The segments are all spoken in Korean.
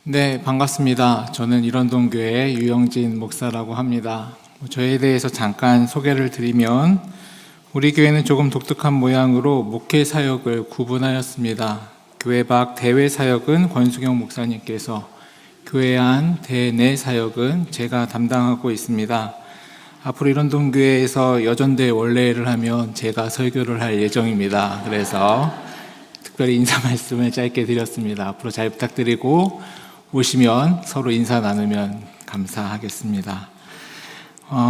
네, 반갑습니다. 저는 일원동교회 유영진 목사라고 합니다. 저에 대해서 잠깐 소개를 드리면 우리 교회는 조금 독특한 모양으로 목회 사역을 구분하였습니다. 교회 밖 대외 사역은 권수경 목사님께서, 교회 안 대내 사역은 제가 담당하고 있습니다. 앞으로 일원동교회에서 여전대 원례를 하면 제가 설교를 할 예정입니다. 그래서 특별히 인사 말씀을 짧게 드렸습니다. 앞으로 잘 부탁드리고 오시면 서로 인사 나누면 감사하겠습니다.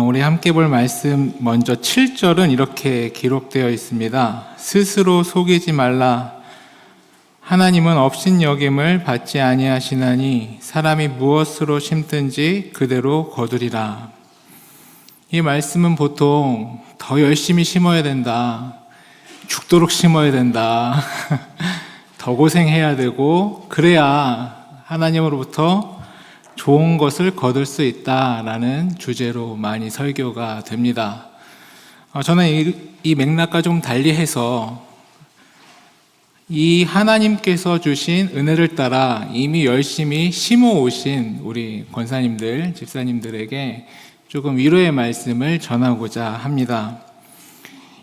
우리 함께 볼 말씀 먼저 7절은 이렇게 기록되어 있습니다. 스스로 속이지 말라. 하나님은 업신여김을 받지 아니하시나니 사람이 무엇으로 심든지 그대로 거두리라. 이 말씀은 보통 더 열심히 심어야 된다, 죽도록 심어야 된다, 더 고생해야 되고 그래야 하나님으로부터 좋은 것을 거둘 수 있다라는 주제로 많이 설교가 됩니다. 저는 이 맥락과 좀 달리해서 이 하나님께서 주신 은혜를 따라 이미 열심히 심어오신 우리 권사님들, 집사님들에게 조금 위로의 말씀을 전하고자 합니다.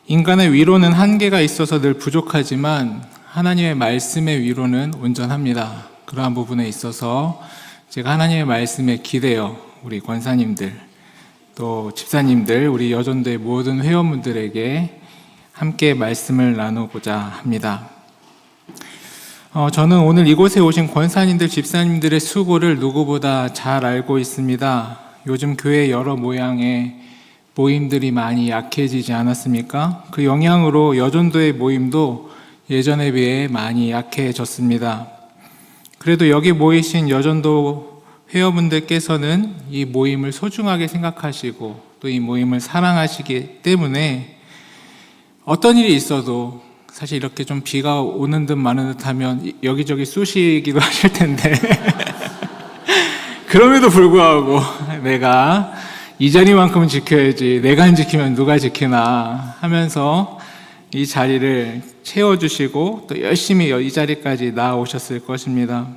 인간의 위로는 한계가 있어서 늘 부족하지만 하나님의 말씀의 위로는 온전합니다. 그러한 부분에 있어서 제가 하나님의 말씀에 기대어 우리 권사님들, 또 집사님들, 우리 여전도의 모든 회원분들에게 함께 말씀을 나누고자 합니다. 저는 오늘 이곳에 오신 권사님들, 집사님들의 수고를 누구보다 잘 알고 있습니다. 요즘 교회 여러 모양의 모임들이 많이 약해지지 않았습니까? 그 영향으로 여전도의 모임도 예전에 비해 많이 약해졌습니다. 그래도 여기 모이신 여전도 회원분들께서는 이 모임을 소중하게 생각하시고 또 이 모임을 사랑하시기 때문에 어떤 일이 있어도 사실 이렇게 좀 비가 오는 듯 마는 듯 하면 여기저기 쑤시기도 하실 텐데 그럼에도 불구하고 내가 이 자리만큼은 지켜야지, 내가 안 지키면 누가 지키나 하면서 이 자리를 채워주시고 또 열심히 이 자리까지 나아오셨을 것입니다.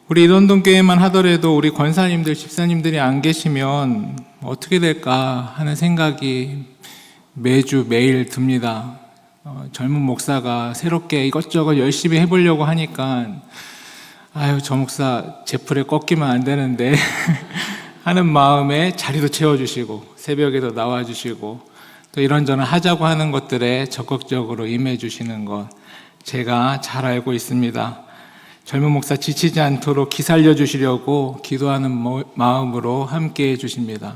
우리 일원동교회만 하더라도 우리 권사님들, 집사님들이 안 계시면 어떻게 될까 하는 생각이 매주 매일 듭니다. 젊은 목사가 새롭게 이것저것 열심히 해보려고 하니까 저 목사 제풀에 꺾이면 안 되는데 하는 마음에 자리도 채워주시고 새벽에도 나와주시고 또 이런저런 하자고 하는 것들에 적극적으로 임해주시는 것 제가 잘 알고 있습니다. 젊은 목사 지치지 않도록 기살려 주시려고 기도하는 마음으로 함께 해주십니다.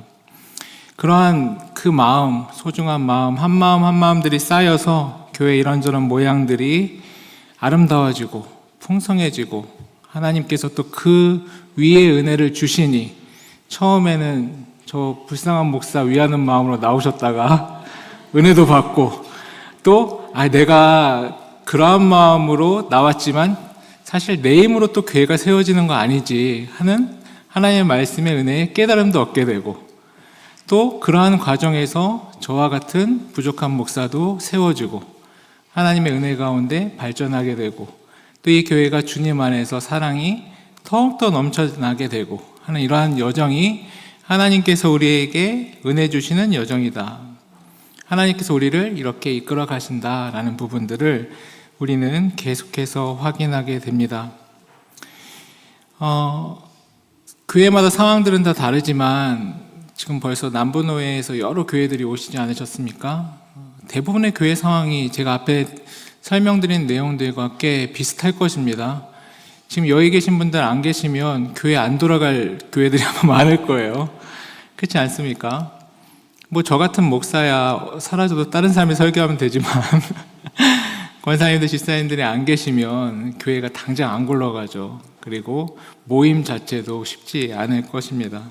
그러한 그 마음, 소중한 마음, 한 마음들이 쌓여서 교회 이런저런 모양들이 아름다워지고 풍성해지고 하나님께서 또 그 위에 은혜를 주시니 처음에는 저 불쌍한 목사 위하는 마음으로 나오셨다가 은혜도 받고 또 내가 그러한 마음으로 나왔지만 사실 내 힘으로 또 교회가 세워지는 거 아니지 하는 하나님의 말씀의 은혜에 깨달음도 얻게 되고 또 그러한 과정에서 저와 같은 부족한 목사도 세워지고 하나님의 은혜 가운데 발전하게 되고 또 이 교회가 주님 안에서 사랑이 더욱더 넘쳐나게 되고 하는 이러한 여정이 하나님께서 우리에게 은혜 주시는 여정이다. 하나님께서 우리를 이렇게 이끌어 가신다라는 부분들을 우리는 계속해서 확인하게 됩니다. 교회마다 상황들은 다 다르지만 지금 벌써 남부노회에서 여러 교회들이 오시지 않으셨습니까? 대부분의 교회 상황이 제가 앞에 설명드린 내용들과 꽤 비슷할 것입니다. 지금 여기 계신 분들 안 계시면 교회 안 돌아갈 교회들이 아마 많을 거예요. 그렇지 않습니까? 저 같은 목사야 사라져도 다른 사람이 설교하면 되지만 권사님들, 집사님들이 안 계시면 교회가 당장 안 굴러가죠. 그리고 모임 자체도 쉽지 않을 것입니다.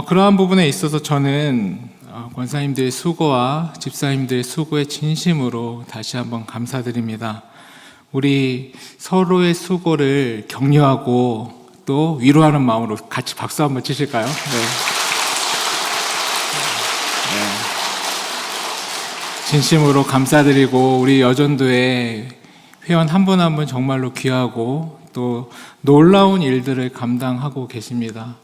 그러한 부분에 있어서 저는 권사님들의 수고와 집사님들의 수고에 진심으로 다시 한번 감사드립니다. 우리 서로의 수고를 격려하고 또 위로하는 마음으로 같이 박수 한번 치실까요? 네. 진심으로 감사드리고 우리 여전도의 회원 한 분 한 분 정말로 귀하고 또 놀라운 일들을 감당하고 계십니다.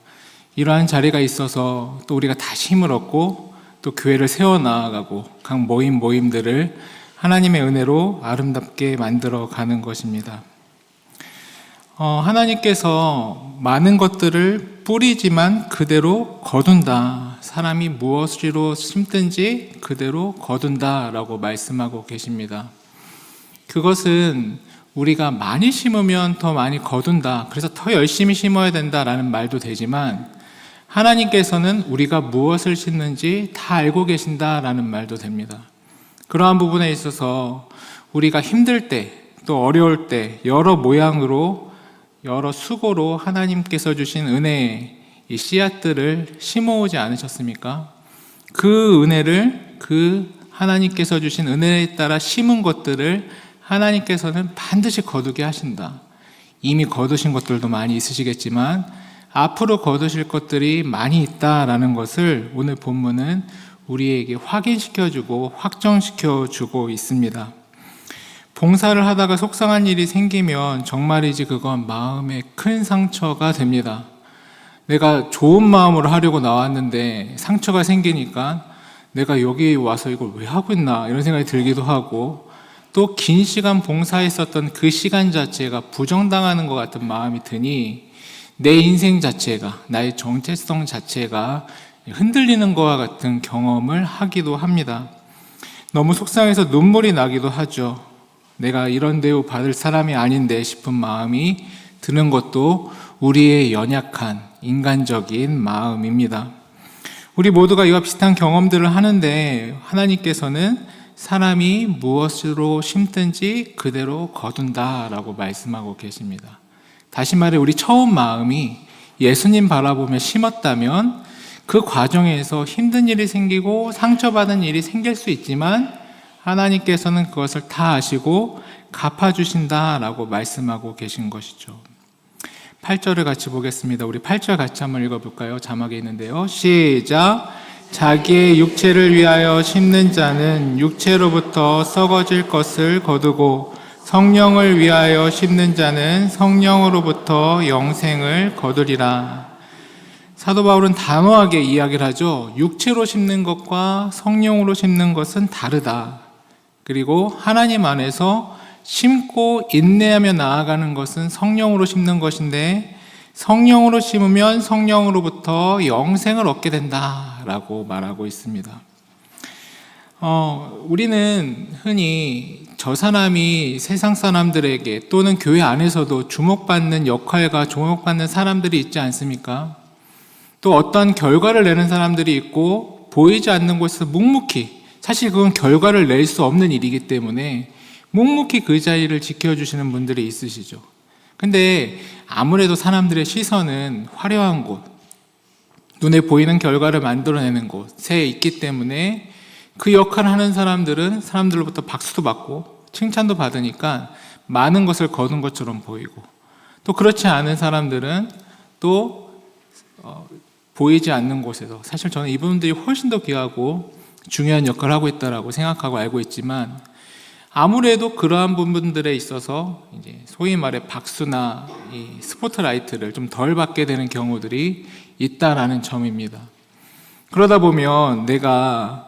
이러한 자리가 있어서 또 우리가 다시 힘을 얻고 또 교회를 세워나가고 각 모임들을 하나님의 은혜로 아름답게 만들어 가는 것입니다. 하나님께서 많은 것들을 뿌리지만 그대로 거둔다. 사람이 무엇으로 심든지 그대로 거둔다 라고 말씀하고 계십니다. 그것은 우리가 많이 심으면 더 많이 거둔다. 그래서 더 열심히 심어야 된다라는 말도 되지만 하나님께서는 우리가 무엇을 심는지 다 알고 계신다라는 말도 됩니다. 그러한 부분에 있어서 우리가 힘들 때 또 어려울 때 여러 모양으로 여러 수고로 하나님께서 주신 은혜의 이 씨앗들을 심어오지 않으셨습니까? 그 은혜를 그 하나님께서 주신 은혜에 따라 심은 것들을 하나님께서는 반드시 거두게 하신다. 이미 거두신 것들도 많이 있으시겠지만 앞으로 거두실 것들이 많이 있다라는 것을 오늘 본문은 우리에게 확인시켜주고 확정시켜주고 있습니다. 봉사를 하다가 속상한 일이 생기면 정말이지 그건 마음에 큰 상처가 됩니다. 내가 좋은 마음으로 하려고 나왔는데 상처가 생기니까 내가 여기 와서 이걸 왜 하고 있나 이런 생각이 들기도 하고 또 긴 시간 봉사했었던 그 시간 자체가 부정당하는 것 같은 마음이 드니 내 인생 자체가 나의 정체성 자체가 흔들리는 것과 같은 경험을 하기도 합니다. 너무 속상해서 눈물이 나기도 하죠. 내가 이런 대우 받을 사람이 아닌데 싶은 마음이 드는 것도 우리의 연약한 인간적인 마음입니다. 우리 모두가 이와 비슷한 경험들을 하는데 하나님께서는 사람이 무엇으로 심든지 그대로 거둔다라고 말씀하고 계십니다. 다시 말해 우리 처음 마음이 예수님 바라보며 심었다면 그 과정에서 힘든 일이 생기고 상처받은 일이 생길 수 있지만 하나님께서는 그것을 다 아시고 갚아주신다라고 말씀하고 계신 것이죠. 8절을 같이 보겠습니다. 우리 8절 같이 한번 읽어볼까요? 자막에 있는데요. 시작! 자기의 육체를 위하여 심는 자는 육체로부터 썩어질 것을 거두고 성령을 위하여 심는 자는 성령으로부터 영생을 거두리라. 사도 바울은 단호하게 이야기를 하죠. 육체로 심는 것과 성령으로 심는 것은 다르다. 그리고 하나님 안에서 심고 인내하며 나아가는 것은 성령으로 심는 것인데 성령으로 심으면 성령으로부터 영생을 얻게 된다라고 말하고 있습니다. 우리는 흔히 저 사람이 세상 사람들에게 또는 교회 안에서도 주목받는 역할과 주목받는 사람들이 있지 않습니까? 또 어떤 결과를 내는 사람들이 있고 보이지 않는 곳에서 묵묵히, 사실 그건 결과를 낼 수 없는 일이기 때문에 묵묵히 그 자리를 지켜주시는 분들이 있으시죠. 근데 아무래도 사람들의 시선은 화려한 곳, 눈에 보이는 결과를 만들어내는 곳에 있기 때문에 그 역할을 하는 사람들은 사람들로부터 박수도 받고 칭찬도 받으니까 많은 것을 거둔 것처럼 보이고, 또 그렇지 않은 사람들은 또 보이지 않는 곳에서, 사실 저는 이분들이 훨씬 더 귀하고 중요한 역할을 하고 있다고 생각하고 알고 있지만 아무래도 그러한 부분들에 있어서 이제 소위 말해 박수나 이 스포트라이트를 좀 덜 받게 되는 경우들이 있다라는 점입니다. 그러다 보면 내가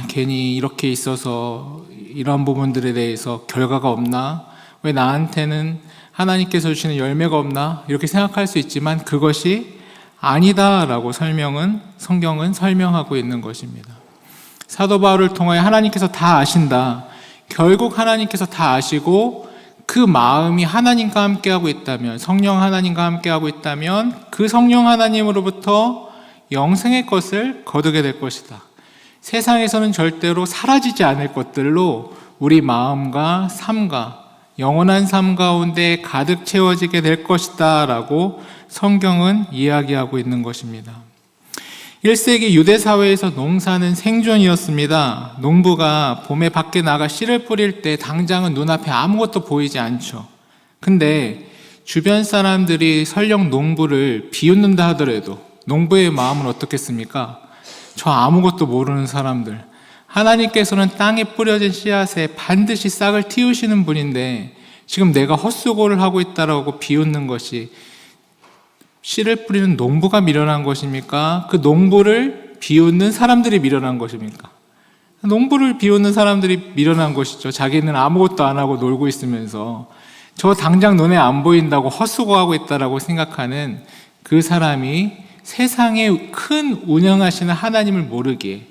괜히 이렇게 있어서 이런 부분들에 대해서 결과가 없나? 왜 나한테는 하나님께서 주시는 열매가 없나? 이렇게 생각할 수 있지만 그것이 아니다라고 성경은 설명하고 있는 것입니다. 사도 바울을 통하여 하나님께서 다 아신다. 결국 하나님께서 다 아시고 그 마음이 하나님과 함께하고 있다면, 성령 하나님과 함께하고 있다면 그 성령 하나님으로부터 영생의 것을 거두게 될 것이다. 세상에서는 절대로 사라지지 않을 것들로 우리 마음과 삶과 영원한 삶 가운데 가득 채워지게 될 것이다 라고 성경은 이야기하고 있는 것입니다. 1세기 유대 사회에서 농사는 생존이었습니다. 농부가 봄에 밖에 나가 씨를 뿌릴 때 당장은 눈앞에 아무것도 보이지 않죠. 근데 주변 사람들이 설령 농부를 비웃는다 하더라도 농부의 마음은 어떻겠습니까? 저 아무것도 모르는 사람들, 하나님께서는 땅에 뿌려진 씨앗에 반드시 싹을 틔우시는 분인데 지금 내가 헛수고를 하고 있다라고 비웃는 것이 씨를 뿌리는 농부가 미련한 것입니까? 그 농부를 비웃는 사람들이 미련한 것입니까? 농부를 비웃는 사람들이 미련한 것이죠. 자기는 아무것도 안 하고 놀고 있으면서 저 당장 눈에 안 보인다고 헛수고하고 있다라고 생각하는 그 사람이 세상에 큰 운영하시는 하나님을 모르기에,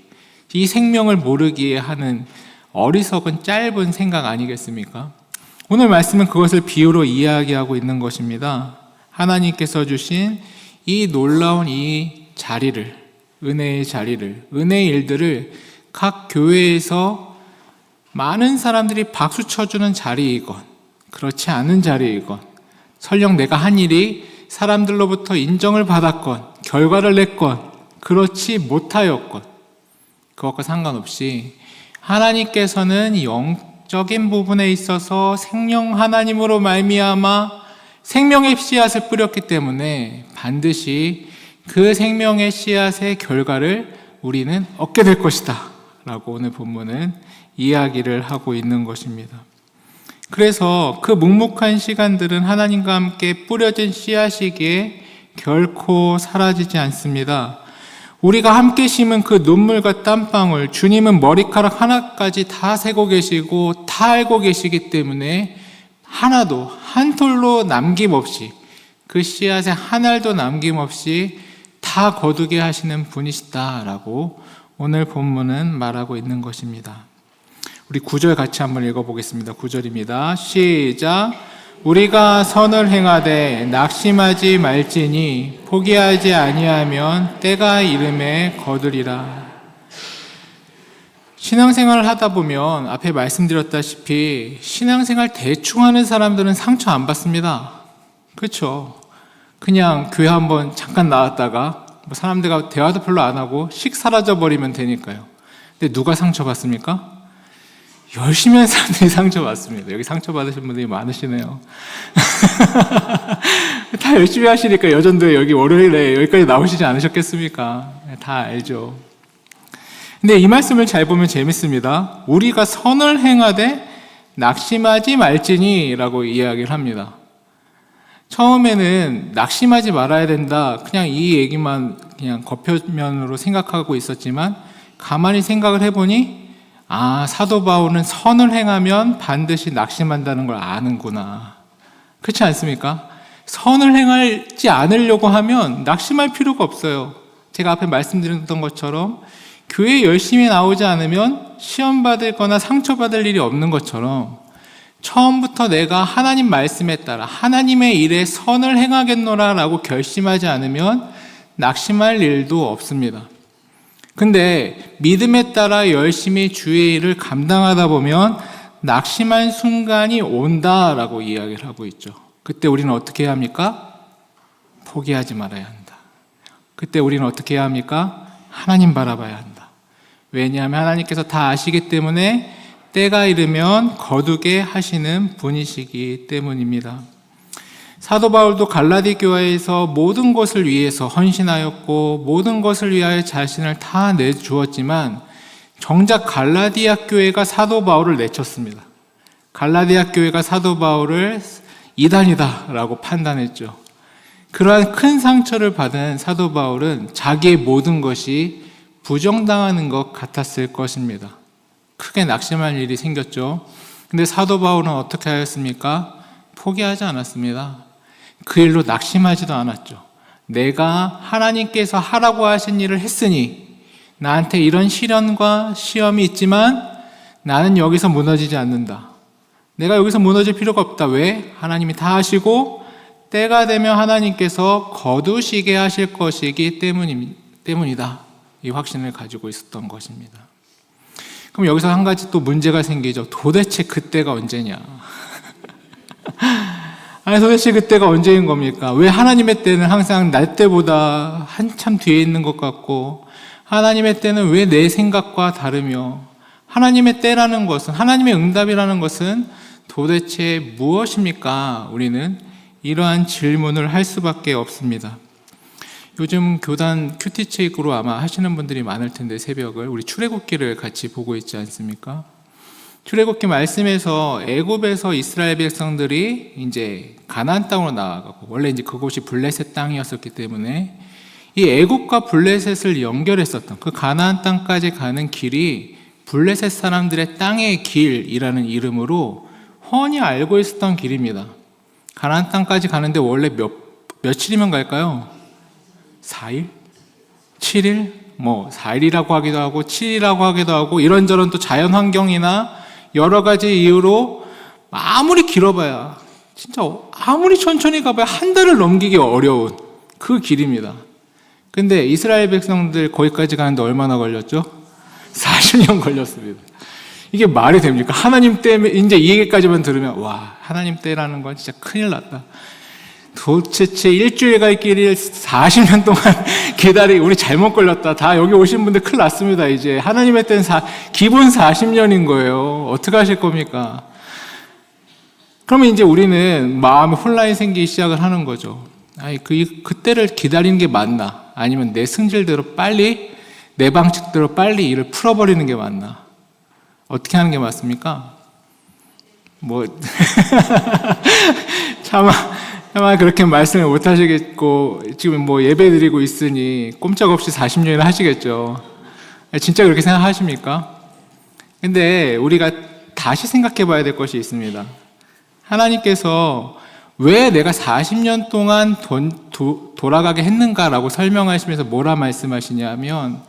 이 생명을 모르기에 하는 어리석은 짧은 생각 아니겠습니까? 오늘 말씀은 그것을 비유로 이야기하고 있는 것입니다. 하나님께서 주신 이 놀라운 이 자리를, 은혜의 자리를, 은혜의 일들을 각 교회에서 많은 사람들이 박수 쳐주는 자리이건 그렇지 않은 자리이건, 설령 내가 한 일이 사람들로부터 인정을 받았건 결과를 냈건 그렇지 못하였건 그것과 상관없이 하나님께서는 영적인 부분에 있어서 생명 하나님으로 말미암아 생명의 씨앗을 뿌렸기 때문에 반드시 그 생명의 씨앗의 결과를 우리는 얻게 될 것이다 라고 오늘 본문은 이야기를 하고 있는 것입니다. 그래서 그 묵묵한 시간들은 하나님과 함께 뿌려진 씨앗이기에 결코 사라지지 않습니다. 우리가 함께 심은 그 눈물과 땀방울, 주님은 머리카락 하나까지 다 세고 계시고 다 알고 계시기 때문에 하나도 한 톨로 남김없이, 그 씨앗에 한 알도 남김없이 다 거두게 하시는 분이시다라고 오늘 본문은 말하고 있는 것입니다. 우리 9절 같이 한번 읽어보겠습니다. 9절입니다. 시작. 우리가 선을 행하되 낙심하지 말지니 포기하지 아니하면 때가 이름에 거두리라. 신앙생활을 하다 보면 앞에 말씀드렸다시피 신앙생활 대충 하는 사람들은 상처 안 받습니다. 그렇죠? 그냥 교회 한번 잠깐 나왔다가 사람들과 대화도 별로 안 하고 씩 사라져버리면 되니까요. 근데 누가 상처받습니까? 열심히 하는 사람들이 상처받습니다. 여기 상처받으신 분들이 많으시네요. 다 열심히 하시니까 여전도에 여기 월요일에 여기까지 나오시지 않으셨겠습니까? 다 알죠. 근데 이 말씀을 잘 보면 재밌습니다. 우리가 선을 행하되 낙심하지 말지니 라고 이야기를 합니다. 처음에는 낙심하지 말아야 된다, 그냥 이 얘기만 그냥 겉표면으로 생각하고 있었지만 가만히 생각을 해보니 사도 바울은 선을 행하면 반드시 낙심한다는 걸 아는구나. 그렇지 않습니까? 선을 행하지 않으려고 하면 낙심할 필요가 없어요. 제가 앞에 말씀드렸던 것처럼 교회에 열심히 나오지 않으면 시험 받을 거나 상처받을 일이 없는 것처럼 처음부터 내가 하나님 말씀에 따라 하나님의 일에 선을 행하겠노라 라고 결심하지 않으면 낙심할 일도 없습니다. 근데 믿음에 따라 열심히 주의 일을 감당하다 보면 낙심한 순간이 온다라고 이야기를 하고 있죠. 그때 우리는 어떻게 해야 합니까? 포기하지 말아야 한다. 그때 우리는 어떻게 해야 합니까? 하나님 바라봐야 한다. 왜냐하면 하나님께서 다 아시기 때문에 때가 이르면 거두게 하시는 분이시기 때문입니다. 사도 바울도 갈라디 교회에서 모든 것을 위해서 헌신하였고 모든 것을 위하여 자신을 다 내주었지만 정작 갈라디아 교회가 사도 바울을 내쳤습니다. 갈라디아 교회가 사도 바울을 이단이다 라고 판단했죠. 그러한 큰 상처를 받은 사도 바울은 자기의 모든 것이 부정당하는 것 같았을 것입니다. 크게 낙심할 일이 생겼죠. 근데 사도 바울은 어떻게 하였습니까? 포기하지 않았습니다. 그 일로 낙심하지도 않았죠. 내가 하나님께서 하라고 하신 일을 했으니 나한테 이런 시련과 시험이 있지만 나는 여기서 무너지지 않는다. 내가 여기서 무너질 필요가 없다. 왜? 하나님이 다 하시고 때가 되면 하나님께서 거두시게 하실 것이기 때문이다. 이 확신을 가지고 있었던 것입니다. 그럼 여기서 한 가지 또 문제가 생기죠. 도대체 그때가 언제냐? 아니 도대체 그때가 언제인 겁니까? 왜 하나님의 때는 항상 날 때보다 한참 뒤에 있는 것 같고 하나님의 때는 왜 내 생각과 다르며 하나님의 때라는 것은, 하나님의 응답이라는 것은 도대체 무엇입니까? 우리는 이러한 질문을 할 수밖에 없습니다. 요즘 교단 큐티책으로 아마 하시는 분들이 많을 텐데 새벽을 우리 출애굽기를 같이 보고 있지 않습니까? 출애굽기 말씀에서 애굽에서 이스라엘 백성들이 이제 가나안 땅으로 나아가고, 원래 이제 그곳이 블레셋 땅이었었기 때문에 이 애굽과 블레셋을 연결했었던 그 가나안 땅까지 가는 길이 블레셋 사람들의 땅의 길이라는 이름으로 훤히 알고 있었던 길입니다. 가나안 땅까지 가는데 원래 며칠이면 갈까요? 4일? 7일? 4일이라고 하기도 하고 7일이라고 하기도 하고, 이런저런 또 자연 환경이나 여러 가지 이유로 아무리 길어봐야, 진짜 아무리 천천히 가봐야 한 달을 넘기기 어려운 그 길입니다. 근데 이스라엘 백성들 거기까지 가는데 얼마나 걸렸죠? 40년 걸렸습니다. 이게 말이 됩니까? 하나님 때문에, 이제 이 얘기까지만 들으면 와, 하나님 때라는 건 진짜 큰일 났다. 도대체 일주일 갈 길을 40년 동안 우리 잘못 걸렸다. 다 여기 오신 분들 큰일 났습니다. 이제 하나님의 때는 기본 40년인 거예요. 어떻게 하실 겁니까? 그러면 이제 우리는 마음에 혼란이 생기기 시작을 하는 거죠. 그때를 기다리는 게 맞나? 아니면 내 승질대로 빨리, 내 방식대로 빨리 일을 풀어버리는 게 맞나? 어떻게 하는 게 맞습니까? 차마 그렇게 말씀을 못 하시겠고, 지금 예배 드리고 있으니 꼼짝없이 40년이나 하시겠죠. 진짜 그렇게 생각하십니까? 근데 우리가 다시 생각해 봐야 될 것이 있습니다. 하나님께서 왜 내가 40년 동안 돌아가게 했는가라고 설명하시면서 뭐라 말씀하시냐면,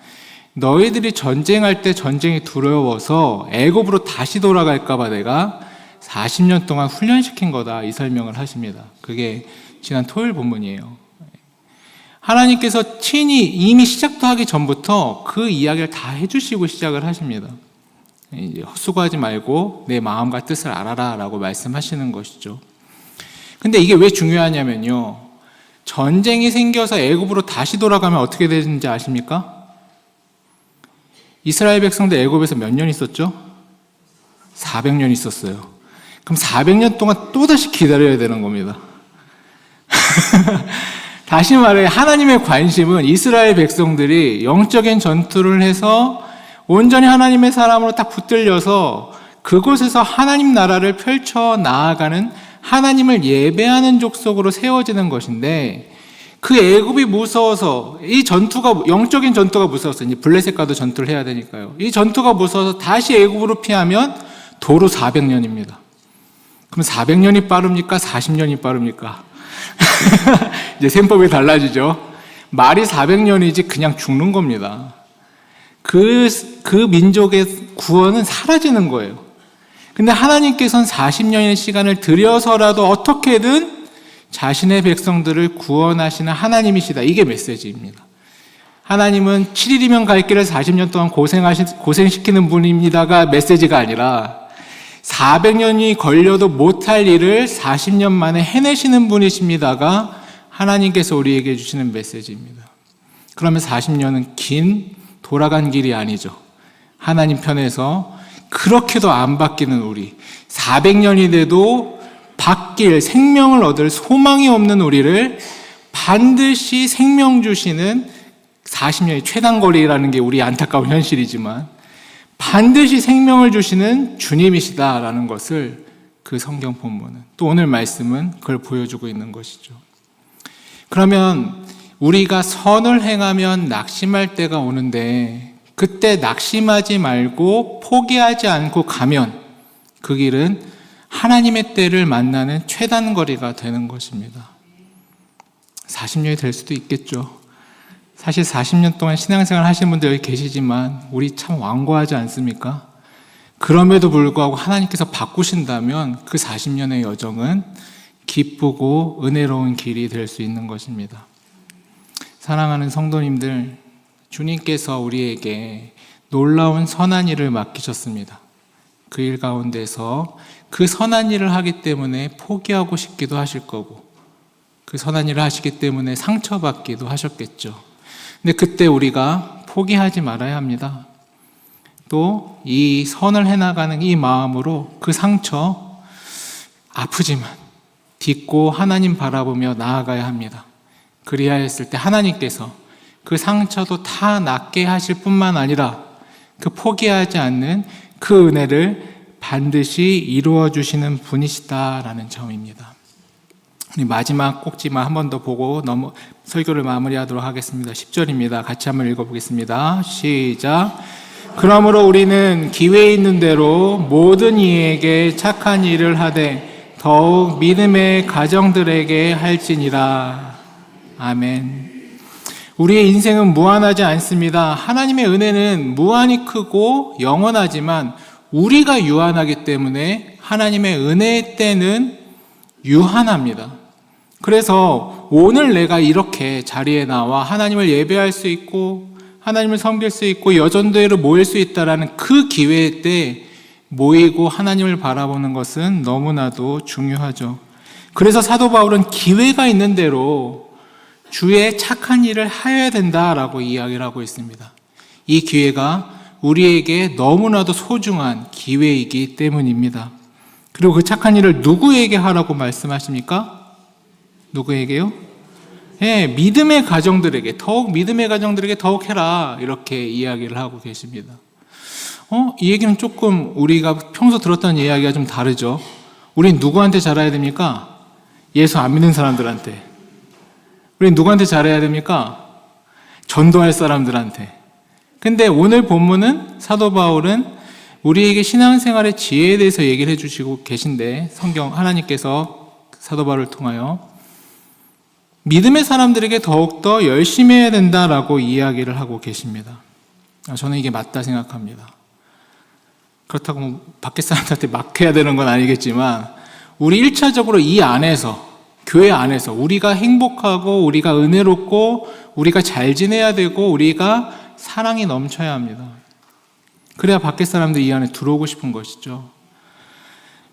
너희들이 전쟁할 때 전쟁이 두려워서 애굽으로 다시 돌아갈까 봐 내가 40년 동안 훈련시킨 거다, 이 설명을 하십니다. 그게 지난 토요일 본문이에요. 하나님께서 친히 이미 시작도 하기 전부터 그 이야기를 다 해주시고 시작을 하십니다. 이제 헛수고하지 말고 내 마음과 뜻을 알아라 라고 말씀하시는 것이죠. 근데 이게 왜 중요하냐면요, 전쟁이 생겨서 애굽으로 다시 돌아가면 어떻게 되는지 아십니까? 이스라엘 백성들 애굽에서 몇 년 있었죠? 400년 있었어요. 그럼 400년 동안 또다시 기다려야 되는 겁니다. 다시 말해, 하나님의 관심은 이스라엘 백성들이 영적인 전투를 해서 온전히 하나님의 사람으로 딱 붙들려서 그곳에서 하나님 나라를 펼쳐 나아가는, 하나님을 예배하는 족속으로 세워지는 것인데, 그 애굽이 무서워서, 이 전투가, 영적인 전투가 무서워서, 이제 블레셋과도 전투를 해야 되니까요. 이 전투가 무서워서 다시 애굽으로 피하면 도로 400년입니다. 그럼 400년이 빠릅니까? 40년이 빠릅니까? 이제 셈법이 달라지죠. 말이 400년이지 그냥 죽는 겁니다. 그 민족의 구원은 사라지는 거예요. 근데 하나님께서는 40년의 시간을 들여서라도 어떻게든 자신의 백성들을 구원하시는 하나님이시다. 이게 메시지입니다. 하나님은 7일이면 갈 길을 40년 동안 고생시키는 분입니다가 메시지가 아니라 400년이 걸려도 못할 일을 40년 만에 해내시는 분이십니다가 하나님께서 우리에게 주시는 메시지입니다. 그러면 40년은 긴 돌아간 길이 아니죠. 하나님 편에서 그렇게도 안 바뀌는 우리, 400년이 돼도 바뀔, 생명을 얻을 소망이 없는 우리를 반드시 생명 주시는, 40년이 최단거리라는 게 우리 안타까운 현실이지만 반드시 생명을 주시는 주님이시다라는 것을 그 성경 본문은, 또 오늘 말씀은 그걸 보여주고 있는 것이죠. 그러면 우리가 선을 행하면 낙심할 때가 오는데, 그때 낙심하지 말고 포기하지 않고 가면 그 길은 하나님의 때를 만나는 최단거리가 되는 것입니다. 40년이 될 수도 있겠죠. 사실 40년 동안 신앙생활 하시는 분들 여기 계시지만 우리 참 완고하지 않습니까? 그럼에도 불구하고 하나님께서 바꾸신다면 그 40년의 여정은 기쁘고 은혜로운 길이 될 수 있는 것입니다. 사랑하는 성도님들, 주님께서 우리에게 놀라운 선한 일을 맡기셨습니다. 그 일 가운데서 그 선한 일을 하기 때문에 포기하고 싶기도 하실 거고, 그 선한 일을 하시기 때문에 상처받기도 하셨겠죠. 근데 그때 우리가 포기하지 말아야 합니다. 또 이 선을 해나가는 이 마음으로 그 상처, 아프지만 딛고 하나님 바라보며 나아가야 합니다. 그리하였을 때 하나님께서 그 상처도 다 낫게 하실 뿐만 아니라 그 포기하지 않는 그 은혜를 반드시 이루어 주시는 분이시다라는 점입니다. 우리 마지막 꼭지만 한 번 더 보고 설교를 마무리하도록 하겠습니다. 10절입니다. 같이 한번 읽어보겠습니다. 시작. 그러므로 우리는 기회 있는 대로 모든 이에게 착한 일을 하되 더욱 믿음의 가정들에게 할지니라. 아멘. 우리의 인생은 무한하지 않습니다. 하나님의 은혜는 무한히 크고 영원하지만 우리가 유한하기 때문에 하나님의 은혜의 때는 유한합니다. 그래서 오늘 내가 이렇게 자리에 나와 하나님을 예배할 수 있고 하나님을 섬길 수 있고 여전도회로 모일 수 있다는 그 기회 때 모이고 하나님을 바라보는 것은 너무나도 중요하죠. 그래서 사도 바울은 기회가 있는 대로 주의 착한 일을 하여야 된다라고 이야기를 하고 있습니다. 이 기회가 우리에게 너무나도 소중한 기회이기 때문입니다. 그리고 그 착한 일을 누구에게 하라고 말씀하십니까? 누구에게요? 예, 믿음의 가정들에게, 더욱 믿음의 가정들에게 더욱 해라, 이렇게 이야기를 하고 계십니다. 이 얘기는 조금 우리가 평소 들었던 이야기가 좀 다르죠. 우린 누구한테 잘해야 됩니까? 예수 안 믿는 사람들한테. 우린 누구한테 잘해야 됩니까? 전도할 사람들한테. 근데 오늘 본문은 사도 바울은 우리에게 신앙생활의 지혜에 대해서 얘기를 해주시고 계신데, 성경 하나님께서 사도 바울을 통하여 믿음의 사람들에게 더욱더 열심히 해야 된다라고 이야기를 하고 계십니다. 저는 이게 맞다 생각합니다. 그렇다고 뭐 밖에 사람들한테 막 해야 되는 건 아니겠지만 우리 1차적으로 이 안에서, 교회 안에서 우리가 행복하고 우리가 은혜롭고 우리가 잘 지내야 되고 우리가 사랑이 넘쳐야 합니다. 그래야 밖에 사람들이 이 안에 들어오고 싶은 것이죠.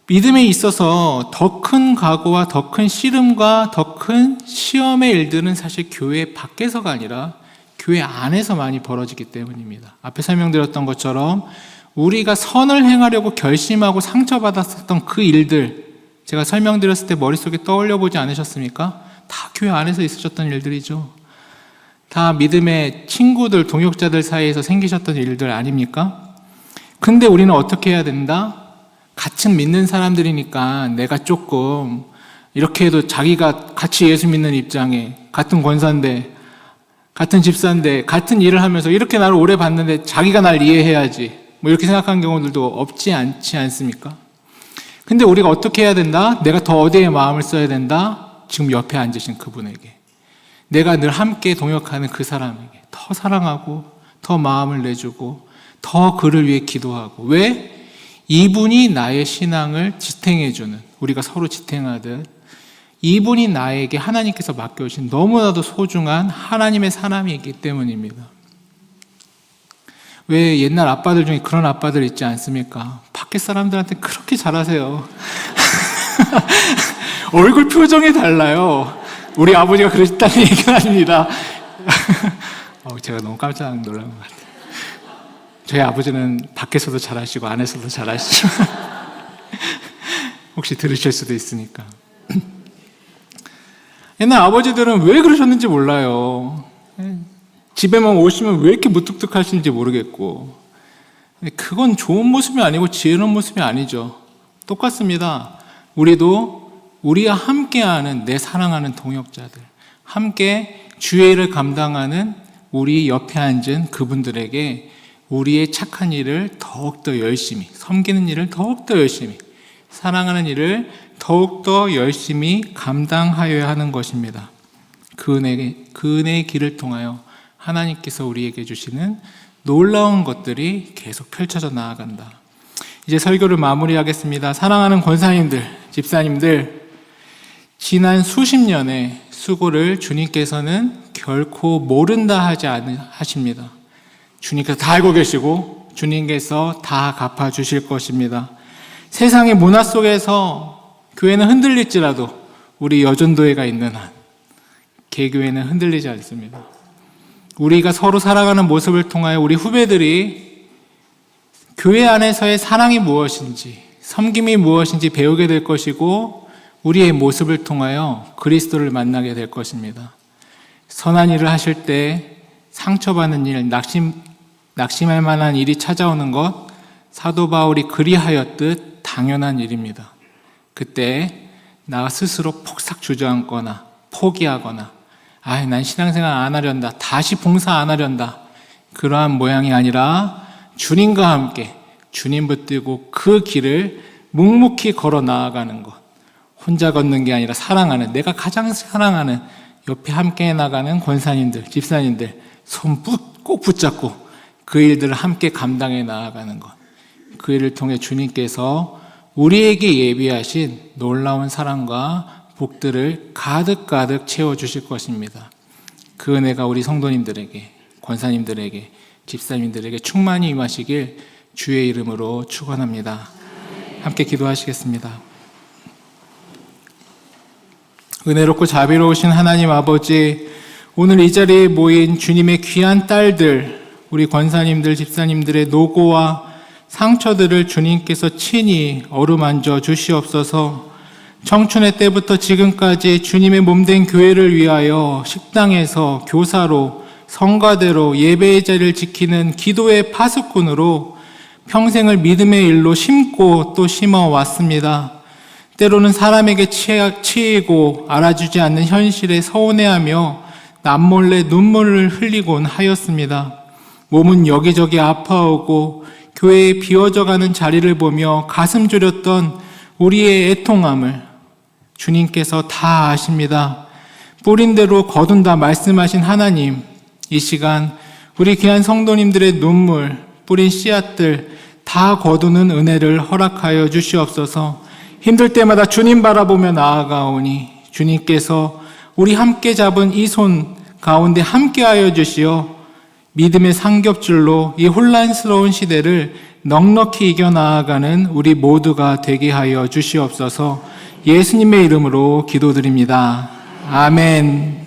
믿음에 있어서 더 큰 각오와 더 큰 씨름과 더 큰 시험의 일들은 사실 교회 밖에서가 아니라 교회 안에서 많이 벌어지기 때문입니다. 앞에 설명드렸던 것처럼 우리가 선을 행하려고 결심하고 상처받았었던 그 일들, 제가 설명드렸을 때 머릿속에 떠올려 보지 않으셨습니까? 다 교회 안에서 있으셨던 일들이죠. 다 믿음의 친구들, 동역자들 사이에서 생기셨던 일들 아닙니까? 근데 우리는 어떻게 해야 된다? 같은 믿는 사람들이니까 내가 조금 이렇게 해도 자기가 같이 예수 믿는 입장에 같은 권사인데 같은 집사인데 같은 일을 하면서 이렇게 나를 오래 봤는데 자기가 날 이해해야지 뭐 이렇게 생각하는 경우들도 없지 않지 않습니까? 근데 우리가 어떻게 해야 된다? 내가 더 어디에 마음을 써야 된다? 지금 옆에 앉으신 그분에게, 내가 늘 함께 동역하는 그 사람에게 더 사랑하고 더 마음을 내주고 더 그를 위해 기도하고. 왜? 이분이 나의 신앙을 지탱해주는, 우리가 서로 지탱하듯 이분이 나에게 하나님께서 맡겨주신 너무나도 소중한 하나님의 사람이기 때문입니다. 왜 옛날 아빠들 중에 그런 아빠들 있지 않습니까? 밖에 사람들한테 그렇게 잘하세요. 얼굴 표정이 달라요. 우리 아버지가 그러셨다는 얘기는 아닙니다. 제가 너무 깜짝 놀란 것 같아요. 저희 아버지는 밖에서도 잘하시고 안에서도 잘하시죠. 혹시 들으실 수도 있으니까. 옛날 아버지들은 왜 그러셨는지 몰라요. 집에만 오시면 왜 이렇게 무뚝뚝하신지 모르겠고. 그건 좋은 모습이 아니고 지혜로운 모습이 아니죠. 똑같습니다. 우리도 우리와 함께하는, 내 사랑하는 동역자들, 함께 주의 일을 감당하는 우리 옆에 앉은 그분들에게 우리의 착한 일을 더욱더 열심히, 섬기는 일을 더욱더 열심히, 사랑하는 일을 더욱더 열심히 감당하여야 하는 것입니다. 그 은혜의 길을 통하여 하나님께서 우리에게 주시는 놀라운 것들이 계속 펼쳐져 나아간다. 이제 설교를 마무리하겠습니다. 사랑하는 권사님들, 집사님들, 지난 수십 년의 수고를 주님께서는 결코 모른다 하십니다. 주님께서 다 알고 계시고 주님께서 다 갚아주실 것입니다. 세상의 문화 속에서 교회는 흔들릴지라도 우리 여전도회가 있는 한 개교회는 흔들리지 않습니다. 우리가 서로 살아가는 모습을 통하여 우리 후배들이 교회 안에서의 사랑이 무엇인지, 섬김이 무엇인지 배우게 될 것이고 우리의 모습을 통하여 그리스도를 만나게 될 것입니다. 선한 일을 하실 때 상처받는 일, 낙심할 만한 일이 찾아오는 것 사도 바울이 그리하였듯 당연한 일입니다. 그때 나 스스로 폭삭 주저앉거나 포기하거나 난 신앙생활 안 하련다, 다시 봉사 안 하련다, 그러한 모양이 아니라 주님과 함께 주님 붙들고 그 길을 묵묵히 걸어 나아가는 것, 혼자 걷는 게 아니라 사랑하는, 내가 가장 사랑하는 옆에 함께 나가는 권사님들, 집사님들 손 꼭 붙잡고 그 일들을 함께 감당해 나아가는 것, 그 일을 통해 주님께서 우리에게 예비하신 놀라운 사랑과 복들을 가득가득 채워주실 것입니다. 그 은혜가 우리 성도님들에게, 권사님들에게, 집사님들에게 충만히 임하시길 주의 이름으로 축원합니다. 함께 기도하시겠습니다. 은혜롭고 자비로우신 하나님 아버지, 오늘 이 자리에 모인 주님의 귀한 딸들, 우리 권사님들, 집사님들의 노고와 상처들을 주님께서 친히 어루만져 주시옵소서. 청춘의 때부터 지금까지 주님의 몸된 교회를 위하여 식당에서 교사로, 성가대로 예배의 자리를 지키는 기도의 파수꾼으로 평생을 믿음의 일로 심고 또 심어왔습니다. 때로는 사람에게 치이고 알아주지 않는 현실에 서운해하며 남몰래 눈물을 흘리곤 하였습니다. 몸은 여기저기 아파오고 교회에 비어져가는 자리를 보며 가슴 졸였던 우리의 애통함을 주님께서 다 아십니다. 뿌린 대로 거둔다 말씀하신 하나님, 이 시간 우리 귀한 성도님들의 눈물, 뿌린 씨앗들 다 거두는 은혜를 허락하여 주시옵소서. 힘들 때마다 주님 바라보며 나아가오니 주님께서 우리 함께 잡은 이 손 가운데 함께하여 주시어 믿음의 삼겹줄로 이 혼란스러운 시대를 넉넉히 이겨나아가는 우리 모두가 되게 하여 주시옵소서. 예수님의 이름으로 기도드립니다. 아멘.